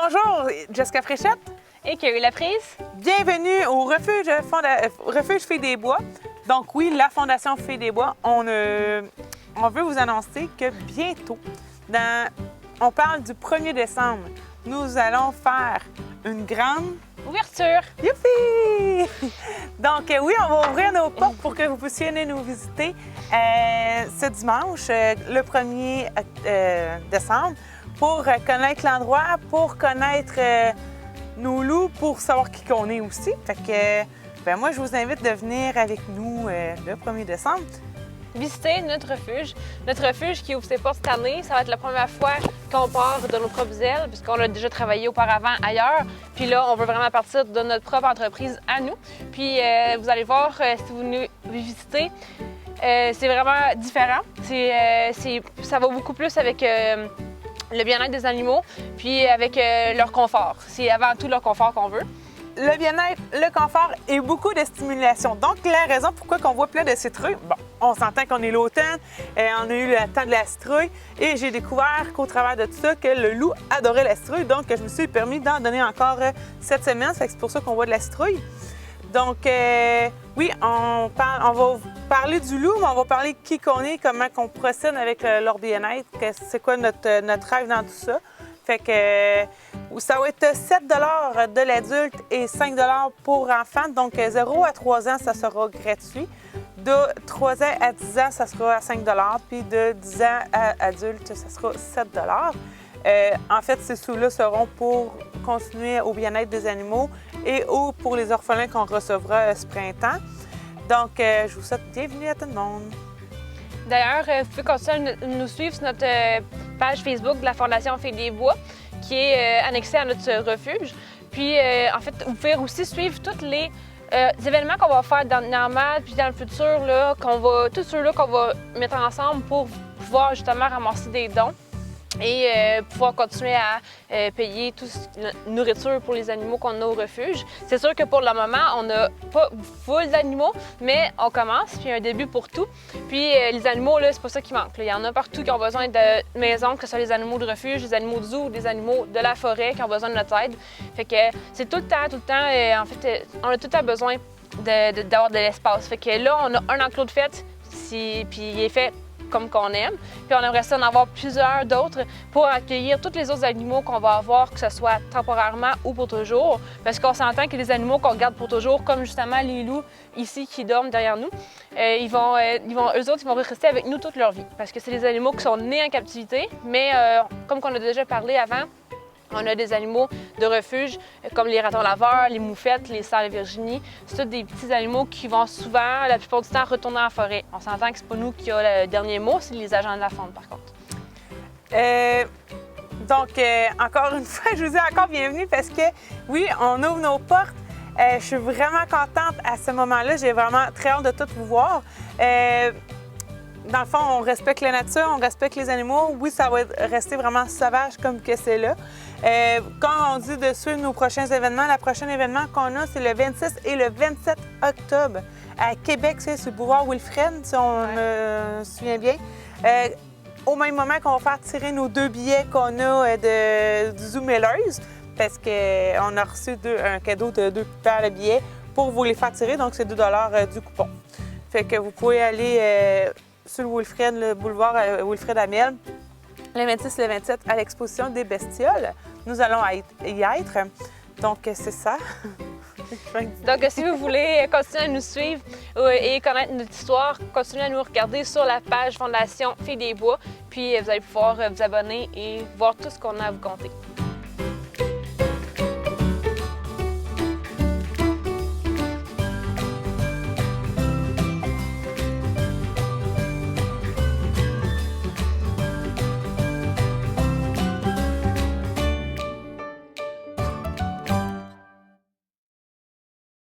Bonjour, Jessica Fréchette. Et Carrie Laprise. Bienvenue au refuge Filles des Bois. Donc oui, la Fondation Filles des Bois, on veut vous annoncer que bientôt, on parle du 1er décembre, nous allons faire une grande ouverture. Youpi! Donc oui, on va ouvrir nos portes pour que vous puissiez venir nous visiter ce dimanche, le 1er décembre, pour connaître l'endroit, pour connaître nos loups, pour savoir qui qu'on est aussi. Fait que, moi, je vous invite de venir avec nous le 1er décembre. Visiter notre refuge qui ouvre ses portes cette année. Ça va être la première fois qu'on part de nos propres ailes, puisqu'on a déjà travaillé auparavant ailleurs. Puis là, on veut vraiment partir de notre propre entreprise à nous. Puis vous allez voir, si vous venez visiter, c'est vraiment différent. Ça va beaucoup plus avec le bien-être des animaux, puis avec leur confort. C'est avant tout leur confort qu'on veut. Le bien-être, le confort et beaucoup de stimulation. Donc, la raison pourquoi on voit plein de citrouilles, bon, on s'entend qu'on est l'automne, on a eu le temps de la citrouille et j'ai découvert qu'au travers de tout ça, que le loup adorait la citrouille, donc je me suis permis d'en donner encore cette semaine, c'est pour ça qu'on voit de la citrouille. Donc, oui, on va vous parler du loup, mais on va parler de qui qu'on est, comment qu'on procède avec leur bien-être, c'est quoi notre rêve dans tout ça. Fait que ça va être 7 $ de l'adulte et 5 $ pour enfants. Donc, 0 à 3 ans, ça sera gratuit. De 3 ans à 10 ans, ça sera à 5 $. Puis de 10 ans à adulte, ça sera 7 $. En fait, ces sous-là seront pour continuer au bien-être des animaux et ou pour les orphelins qu'on recevra ce printemps. Donc, je vous souhaite bienvenue à tout le monde. D'ailleurs, vous pouvez continuer à nous suivre sur notre page Facebook de la Fondation Filles des Bois, qui est annexée à notre refuge. Puis, en fait, vous pouvez aussi suivre tous les événements qu'on va faire dernièrement, puis dans le futur, là, tous ceux-là qu'on va mettre ensemble pour pouvoir justement ramasser des dons et pouvoir continuer à payer toute la nourriture pour les animaux qu'on a au refuge. C'est sûr que pour le moment, on n'a pas full d'animaux, mais on commence, puis il y a un début pour tout. Puis les animaux, là, c'est pas ça qui manque. Il y en a partout qui ont besoin de maisons, que ce soit les animaux de refuge, les animaux de zoo, des animaux de la forêt qui ont besoin de notre aide. Fait que c'est tout le temps, en fait, on a tout le temps besoin d'avoir de l'espace. Fait que là, on a un enclos de fête, puis il est fait comme qu'on aime. Puis on aimerait ça en avoir plusieurs d'autres pour accueillir tous les autres animaux qu'on va avoir, que ce soit temporairement ou pour toujours. Parce qu'on s'entend que les animaux qu'on garde pour toujours, comme justement les loups ici qui dorment derrière nous, eux autres, ils vont rester avec nous toute leur vie. Parce que c'est des animaux qui sont nés en captivité, mais comme on a déjà parlé avant, on a des animaux de refuge comme les ratons laveurs, les moufettes, les cerfs de Virginie. C'est tous des petits animaux qui vont souvent, la plupart du temps, retourner en forêt. On s'entend que c'est pas nous qui avons le dernier mot, c'est les agents de la faune, par contre. Encore une fois, je vous dis encore bienvenue parce que, oui, on ouvre nos portes. Je suis vraiment contente à ce moment-là. J'ai vraiment très hâte de tout vous voir. Dans le fond, on respecte la nature, on respecte les animaux. Oui, ça va rester vraiment sauvage comme que c'est là. Quand on dit de suivre nos prochains événements, le prochain événement qu'on a, c'est le 26 et le 27 octobre à Québec. C'est sur le boulevard Wilfred, si on me souvient bien. Au même moment qu'on va faire tirer nos 2 billets qu'on a du Zoo Millers, parce qu'on a reçu un cadeau de 2 paires de billets pour vous les faire tirer. Donc, c'est 2 $ du coupon. Fait que vous pouvez aller sur le Wilfred, le boulevard Wilfred Amiel, le 26 et le 27 à l'exposition des bestioles. Nous allons y être. Donc, c'est ça. Donc, si vous voulez continuer à nous suivre et connaître notre histoire, continuez à nous regarder sur la page Fondation Filles des Bois. Puis, vous allez pouvoir vous abonner et voir tout ce qu'on a à vous conter.